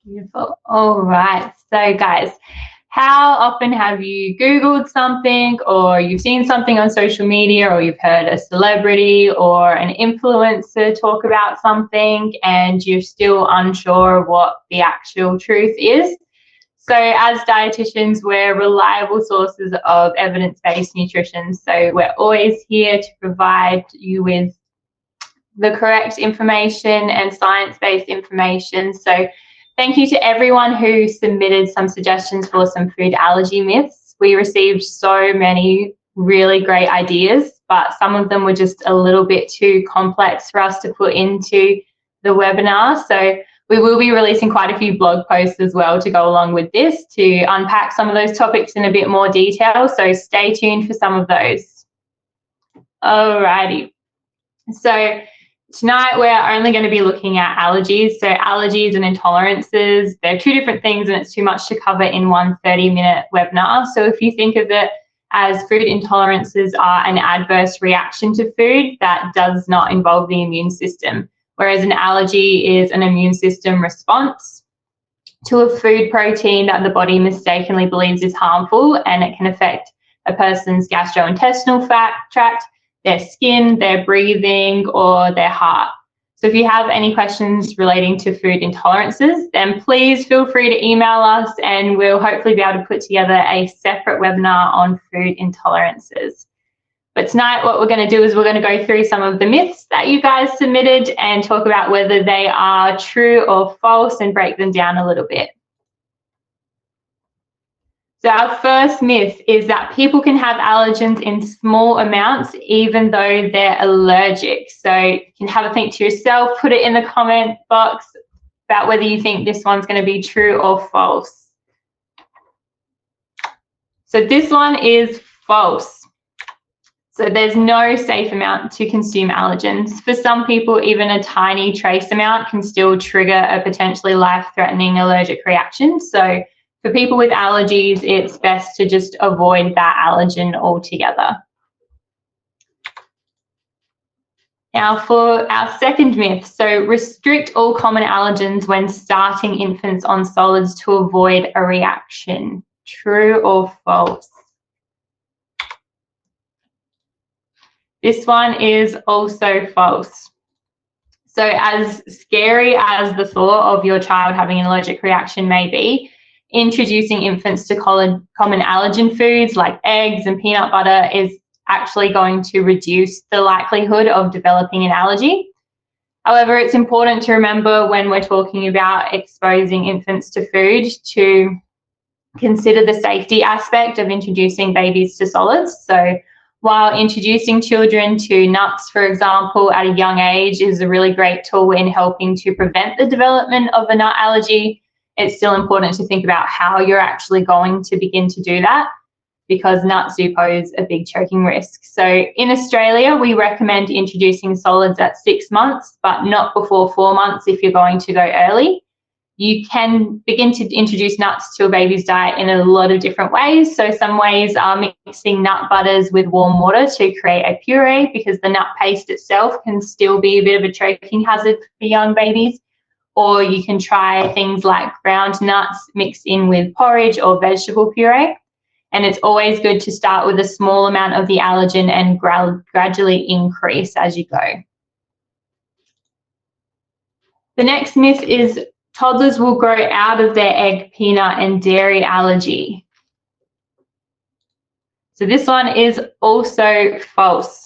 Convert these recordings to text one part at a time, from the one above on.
Beautiful. All right. So, guys, how often have you Googled something, or you've seen something on social media, or you've heard a celebrity or an influencer talk about something and you're still unsure of what the actual truth is? So as dietitians, we're reliable sources of evidence-based nutrition. So we're always here to provide you with the correct information and science-based information. So thank you to everyone who submitted some suggestions for some food allergy myths. We received so many really great ideas, but some of them were just a little bit too complex for us to put into the webinar. So we will be releasing quite a few blog posts as well to go along with this to unpack some of those topics in a bit more detail. So stay tuned for some of those. Alrighty. So tonight we're only going to be looking at allergies. So allergies and intolerances, they're two different things and it's too much to cover in one 30-minute webinar. So if you think of it as food intolerances are an adverse reaction to food that does not involve the immune system, whereas an allergy is an immune system response to a food protein that the body mistakenly believes is harmful, and it can affect a person's gastrointestinal tract, their skin, their breathing, or their heart. So if you have any questions relating to food intolerances, then please feel free to email us and we'll hopefully be able to put together a separate webinar on food intolerances. But tonight what we're going to do is we're going to go through some of the myths that you guys submitted and talk about whether they are true or false and break them down a little bit. So our first myth is that people can have allergens in small amounts even though they're allergic. So you can have a think to yourself, put it in the comment box about whether you think this one's going to be true or false. So this one is false. So there's no safe amount to consume allergens. For some people, even a tiny trace amount can still trigger a potentially life-threatening allergic reaction. So for people with allergies, it's best to just avoid that allergen altogether. Now for our second myth, so restrict all common allergens when starting infants on solids to avoid a reaction. True or false? This one is also false. So as scary as the thought of your child having an allergic reaction may be, introducing infants to common allergen foods like eggs and peanut butter is actually going to reduce the likelihood of developing an allergy. However, it's important to remember when we're talking about exposing infants to food to consider the safety aspect of introducing babies to solids. So while introducing children to nuts, for example, at a young age is a really great tool in helping to prevent the development of a nut allergy, it's still important to think about how you're actually going to begin to do that, because nuts do pose a big choking risk. So in Australia, we recommend introducing solids at 6 months, but not before 4 months if you're going to go early. You can begin to introduce nuts to a baby's diet in a lot of different ways. So some ways are mixing nut butters with warm water to create a puree, because the nut paste itself can still be a bit of a choking hazard for young babies. Or you can try things like ground nuts mixed in with porridge or vegetable puree. And it's always good to start with a small amount of the allergen and gradually increase as you go. The next myth is toddlers will grow out of their egg, peanut, and dairy allergy. So this one is also false.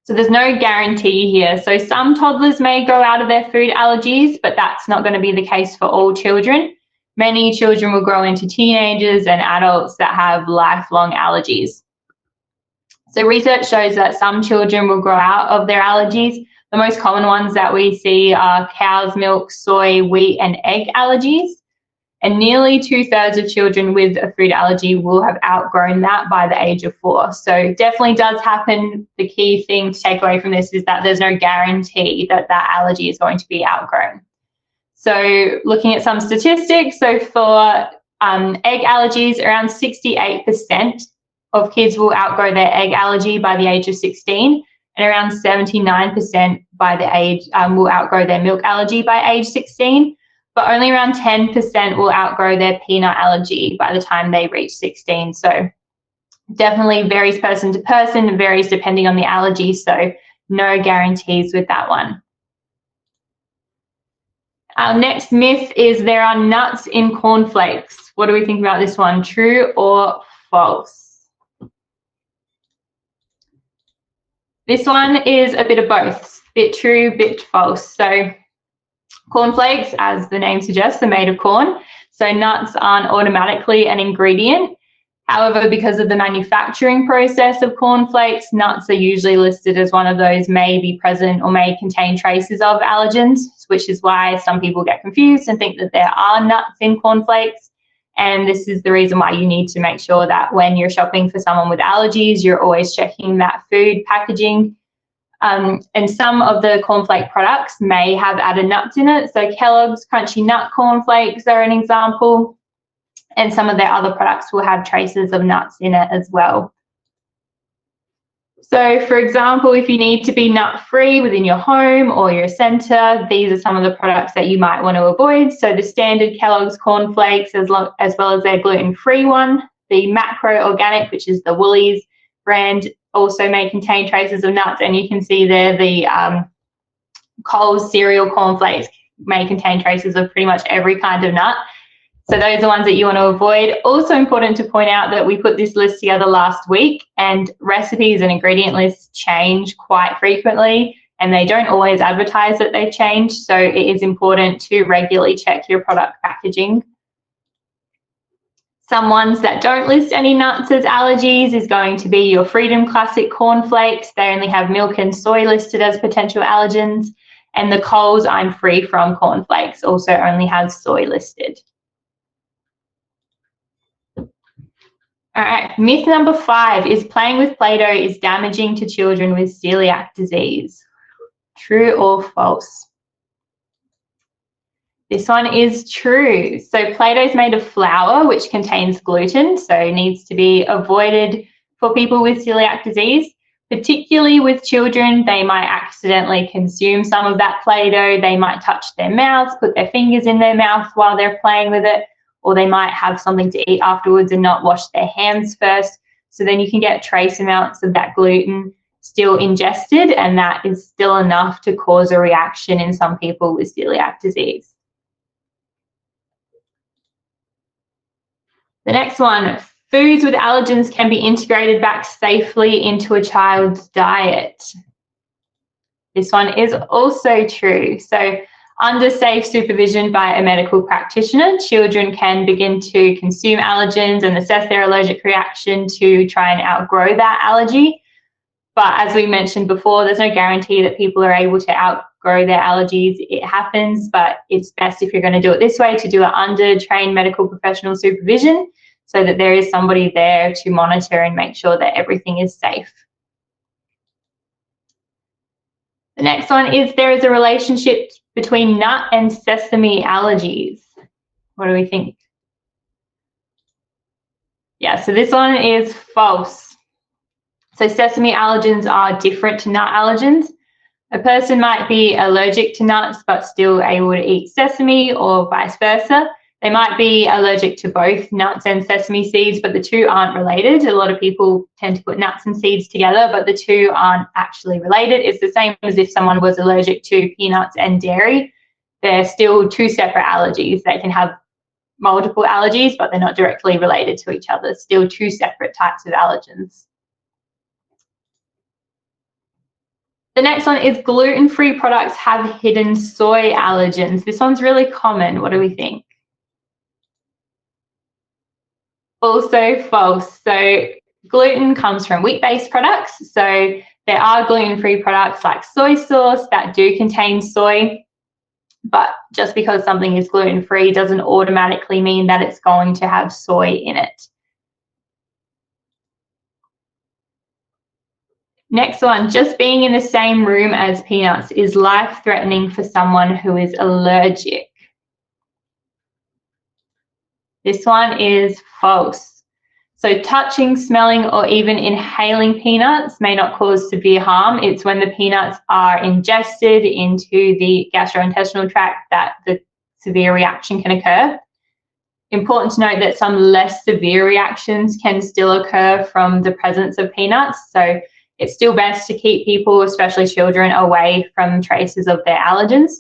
So there's no guarantee here. So some toddlers may grow out of their food allergies, but that's not going to be the case for all children. Many children will grow into teenagers and adults that have lifelong allergies. So research shows that some children will grow out of their allergies. The most common ones that we see are cow's milk, soy, wheat, and egg allergies. And nearly 2/3 of children with a food allergy will have outgrown that by the age of 4. So it definitely does happen. The key thing to take away from this is that there's no guarantee that that allergy is going to be outgrown. So looking at some statistics, so for egg allergies, around 68% of kids will outgrow their egg allergy by the age of 16, and around 79% by the age will outgrow their milk allergy by age 16. but only around 10% will outgrow their peanut allergy by the time they reach 16. So definitely varies person to person, varies depending on the allergy, so no guarantees with that one. Our next myth is there are nuts in cornflakes. What do we think about this one? True or false? This one is a bit of both, bit true, bit false. So cornflakes, as the name suggests, are made of corn. So nuts aren't automatically an ingredient. However, because of the manufacturing process of cornflakes, nuts are usually listed as one of those may be present or may contain traces of allergens, which is why some people get confused and think that there are nuts in cornflakes. And this is the reason why you need to make sure that when you're shopping for someone with allergies, you're always checking that food packaging. And some of the cornflake products may have added nuts in it. So Kellogg's Crunchy Nut Cornflakes are an example. And some of their other products will have traces of nuts in it as well. So, for example, if you need to be nut-free within your home or your centre, these are some of the products that you might want to avoid. So the standard Kellogg's cornflakes, as well as their gluten-free one. The Macro Organic, which is the Woolies brand, also may contain traces of nuts. And you can see there the Coles cereal cornflakes may contain traces of pretty much every kind of nut. So those are ones that you want to avoid. Also important to point out that we put this list together last week, and recipes and ingredient lists change quite frequently, and they don't always advertise that they've changed. So it is important to regularly check your product packaging. Some ones that don't list any nuts as allergies is going to be your Freedom Classic cornflakes. They only have milk and soy listed as potential allergens. And the Coles I'm Free From cornflakes also only has soy listed. All right, myth number 5 is playing with Play-Doh is damaging to children with celiac disease. True or false? This one is true. So Play-Doh is made of flour, which contains gluten, so needs to be avoided for people with celiac disease. Particularly with children, they might accidentally consume some of that Play-Doh. They might touch their mouths, put their fingers in their mouth while they're playing with it, or they might have something to eat afterwards and not wash their hands first. So then you can get trace amounts of that gluten still ingested, and that is still enough to cause a reaction in some people with celiac disease. The next one, foods with allergens can be integrated back safely into a child's diet. This one is also true. So under safe supervision by a medical practitioner, children can begin to consume allergens and assess their allergic reaction to try and outgrow that allergy. But as we mentioned before, there's no guarantee that people are able to outgrow their allergies. It happens, but it's best if you're going to do it this way to do it under trained medical professional supervision so that there is somebody there to monitor and make sure that everything is safe. The next one is there is a relationship between nut and sesame allergies. What do we think? Yeah, so this one is false. So sesame allergens are different to nut allergens. A person might be allergic to nuts but still able to eat sesame, or vice versa. They might be allergic to both nuts and sesame seeds, but the two aren't related. A lot of people tend to put nuts and seeds together, but the two aren't actually related. It's the same as if someone was allergic to peanuts and dairy. They're still two separate allergies. They can have multiple allergies, but they're not directly related to each other. Still two separate types of allergens. The next one is gluten-free products have hidden soy allergens. This one's really common. What do we think? Also false. So gluten comes from wheat-based products. So there are gluten-free products like soy sauce that do contain soy. But just because something is gluten-free doesn't automatically mean that it's going to have soy in it. Next one, just being in the same room as peanuts is life-threatening for someone who is allergic. This one is false. So touching, smelling, or even inhaling peanuts may not cause severe harm. It's when the peanuts are ingested into the gastrointestinal tract that the severe reaction can occur. Important to note that some less severe reactions can still occur from the presence of peanuts. So it's still best to keep people, especially children, away from traces of their allergens.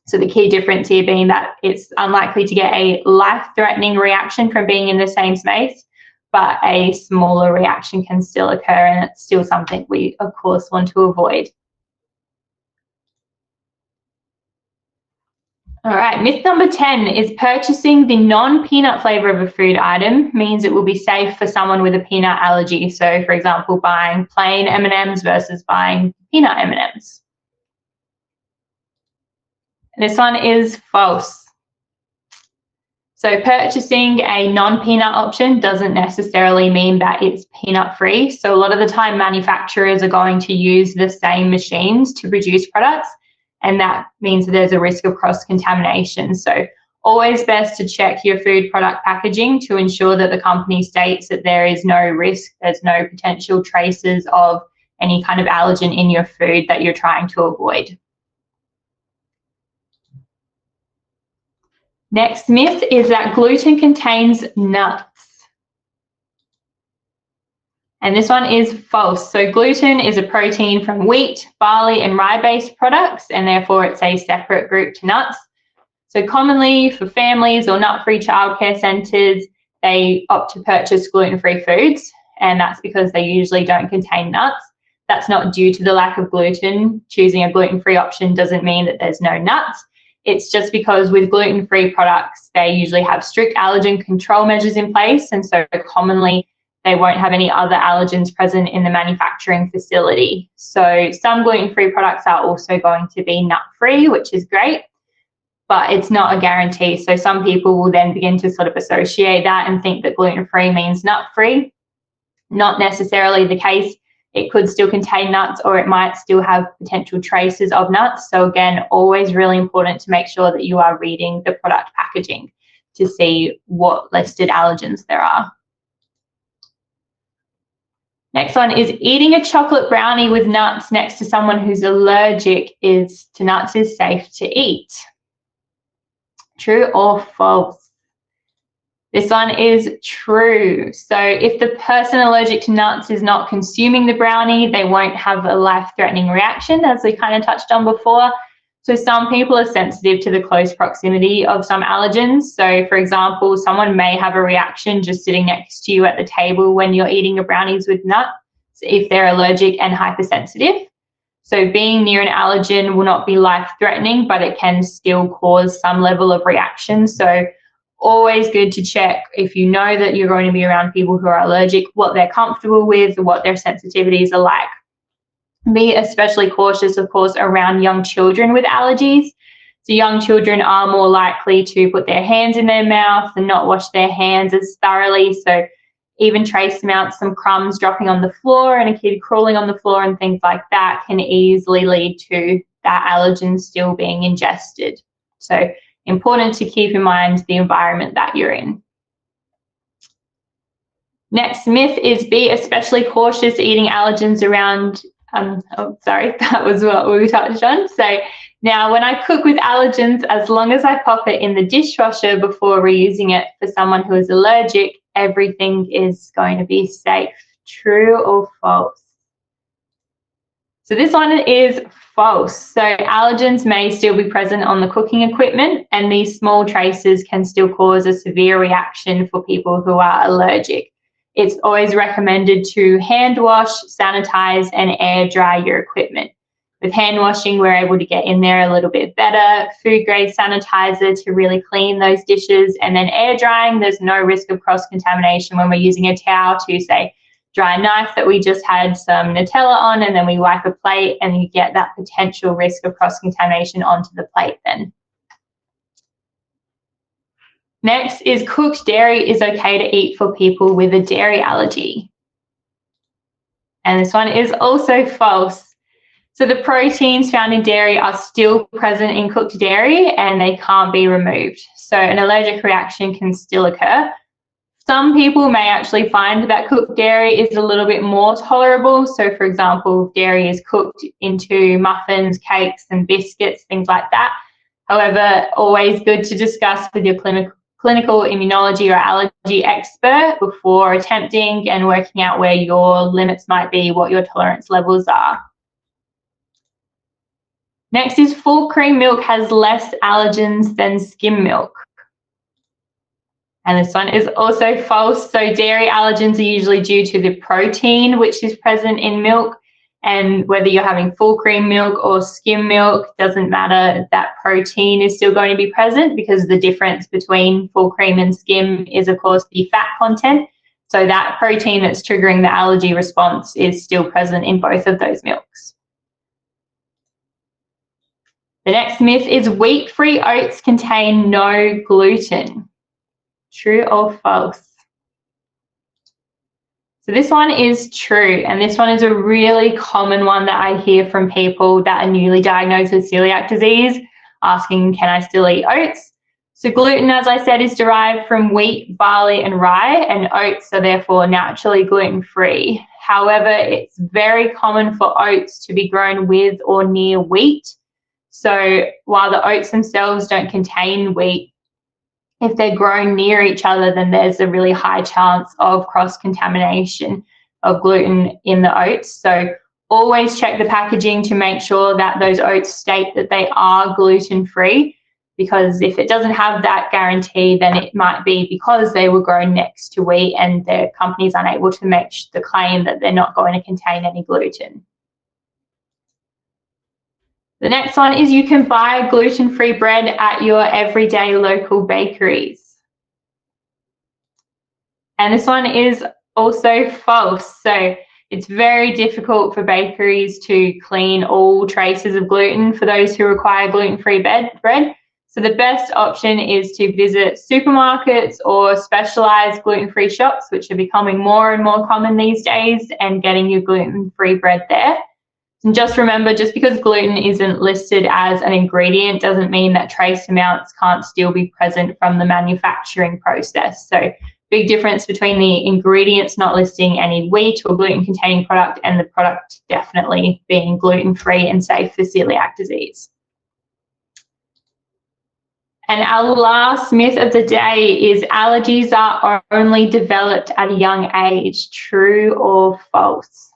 So the key difference here being that it's unlikely to get a life-threatening reaction from being in the same space, but a smaller reaction can still occur, and it's still something we, of course, want to avoid. All right, myth number 10 is purchasing the non-peanut flavor of a food item means it will be safe for someone with a peanut allergy. So, for example, buying plain M&Ms versus buying peanut M&Ms. This one is false. So purchasing a non-peanut option doesn't necessarily mean that it's peanut-free. So a lot of the time manufacturers are going to use the same machines to produce products, and that means that there's a risk of cross-contamination. So always best to check your food product packaging to ensure that the company states that there is no risk, there's no potential traces of any kind of allergen in your food that you're trying to avoid. Next myth is that gluten contains nuts. And this one is false. So gluten is a protein from wheat, barley, and rye-based products, and therefore it's a separate group to nuts. So commonly for families or nut-free childcare centres, they opt to purchase gluten-free foods, and that's because they usually don't contain nuts. That's not due to the lack of gluten. Choosing a gluten-free option doesn't mean that there's no nuts. It's just because with gluten-free products, they usually have strict allergen control measures in place, and so commonly they won't have any other allergens present in the manufacturing facility. So some gluten-free products are also going to be nut-free, which is great, but it's not a guarantee. So some people will then begin to sort of associate that and think that gluten-free means nut-free. Not necessarily the case. It could still contain nuts, or it might still have potential traces of nuts. So again, always really important to make sure that you are reading the product packaging to see what listed allergens there are. Next one is eating a chocolate brownie with nuts next to someone who's allergic to nuts is safe to eat. True or false? This one is true. So if the person allergic to nuts is not consuming the brownie, they won't have a life-threatening reaction, as we kind of touched on before. So some people are sensitive to the close proximity of some allergens. So for example, someone may have a reaction just sitting next to you at the table when you're eating a brownies with nuts if they're allergic and hypersensitive. So being near an allergen will not be life-threatening, but it can still cause some level of reaction. So always good to check, if you know that you're going to be around people who are allergic, what they're comfortable with, what their sensitivities are like. Be especially cautious, of course, around young children with allergies. So young children are more likely to put their hands in their mouth and not wash their hands as thoroughly. So even trace amounts, some crumbs dropping on the floor and a kid crawling on the floor and things like that can easily lead to that allergen still being ingested. So important to keep in mind the environment that you're in. Next myth is be especially cautious eating allergens around, that was what we touched on. So now when I cook with allergens, as long as I pop it in the dishwasher before reusing it for someone who is allergic, everything is going to be safe. True or false? So this one is false. So allergens may still be present on the cooking equipment, and these small traces can still cause a severe reaction for people who are allergic. It's always recommended to hand wash, sanitize, and air dry your equipment. With hand washing, we're able to get in there a little bit better. Food grade sanitizer to really clean those dishes, and then air drying, there's no risk of cross-contamination when we're using a towel to, say, dry a knife that we just had some Nutella on, and then we wipe a plate, and you get that potential risk of cross-contamination onto the plate then. Next is cooked dairy is okay to eat for people with a dairy allergy. And this one is also false. So the proteins found in dairy are still present in cooked dairy and they can't be removed. So an allergic reaction can still occur. Some people may actually find that cooked dairy is a little bit more tolerable. So for example, if dairy is cooked into muffins, cakes, and biscuits, things like that, However, always good to discuss with your clinical immunology or allergy expert before attempting and working out where your limits might be, what your tolerance levels are. Next is full cream milk has less allergens than skim milk. And this one is also false. So dairy allergens are usually due to the protein which is present in milk, and whether you're having full cream milk or skim milk, doesn't matter, that protein is still going to be present, because the difference between full cream and skim is of course the fat content. So that protein that's triggering the allergy response is still present in both of those milks. The next myth is wheat-free oats contain no gluten. True or false? So this one is true, and this one is a really common one that I hear from people that are newly diagnosed with celiac disease, asking, can I still eat oats? So gluten, as I said, is derived from wheat, barley and rye, and oats are therefore naturally gluten-free. However, it's very common for oats to be grown with or near wheat. So while the oats themselves don't contain wheat, if they're grown near each other, then there's a really high chance of cross-contamination of gluten in the oats. So always check the packaging to make sure that those oats state that they are gluten-free, because if it doesn't have that guarantee, then it might be because they were grown next to wheat and the company's unable to make the claim that they're not going to contain any gluten. The next one is you can buy gluten-free bread at your everyday local bakeries. And this one is also false. So it's very difficult for bakeries to clean all traces of gluten for those who require gluten-free bread. So the best option is to visit supermarkets or specialized gluten-free shops, which are becoming more and more common these days, and getting your gluten-free bread there. And just remember, just because gluten isn't listed as an ingredient doesn't mean that trace amounts can't still be present from the manufacturing process. So big difference between the ingredients not listing any wheat or gluten-containing product and the product definitely being gluten-free and safe for celiac disease. And our last myth of the day is allergies are only developed at a young age. True or false?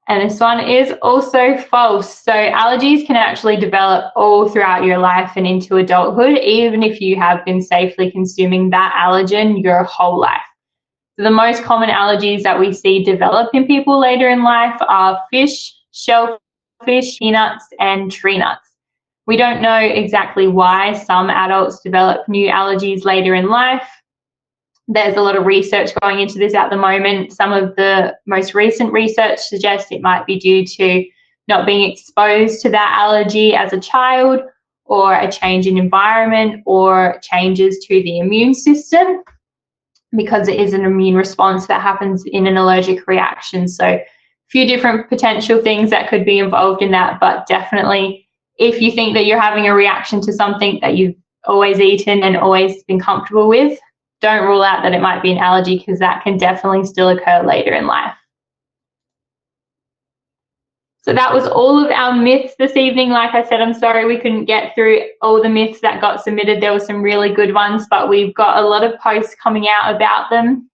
And this one is also false. So allergies can actually develop all throughout your life and into adulthood, even if you have been safely consuming that allergen your whole life. So the most common allergies that we see develop in people later in life are fish, shellfish, peanuts, and tree nuts. We don't know exactly why some adults develop new allergies later in life. There's a lot of research going into this at the moment. Some of the most recent research suggests it might be due to not being exposed to that allergy as a child, or a change in environment, or changes to the immune system, because it is an immune response that happens in an allergic reaction. So a few different potential things that could be involved in that, but definitely if you think that you're having a reaction to something that you've always eaten and always been comfortable with, don't rule out that it might be an allergy, because that can definitely still occur later in life. So that was all of our myths this evening. Like I said, I'm sorry we couldn't get through all the myths that got submitted. There were some really good ones, but we've got a lot of posts coming out about them.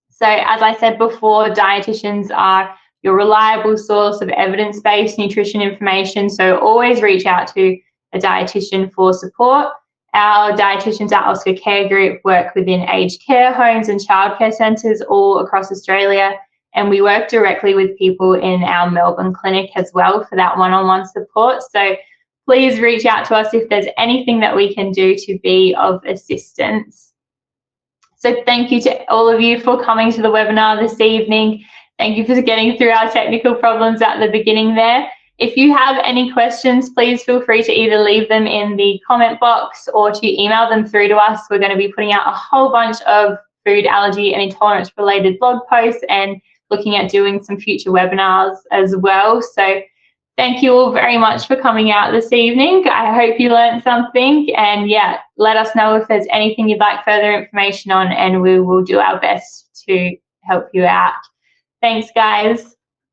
So as I said before, dietitians are your reliable source of evidence-based nutrition information. So always reach out to a dietitian for support. Our dietitians at Oscar Care Group work within aged care homes and childcare centres all across Australia, and we work directly with people in our Melbourne clinic as well for that one-on-one support. So please reach out to us if there's anything that we can do to be of assistance. So thank you to all of you for coming to the webinar this evening. Thank you for getting through our technical problems at the beginning there. If you have any questions, please feel free to either leave them in the comment box or to email them through to us. We're going to be putting out a whole bunch of food allergy and intolerance related blog posts and looking at doing some future webinars as well. So thank you all very much for coming out this evening. I hope you learned something, and yeah, let us know if there's anything you'd like further information on, and we will do our best to help you out. Thanks, guys.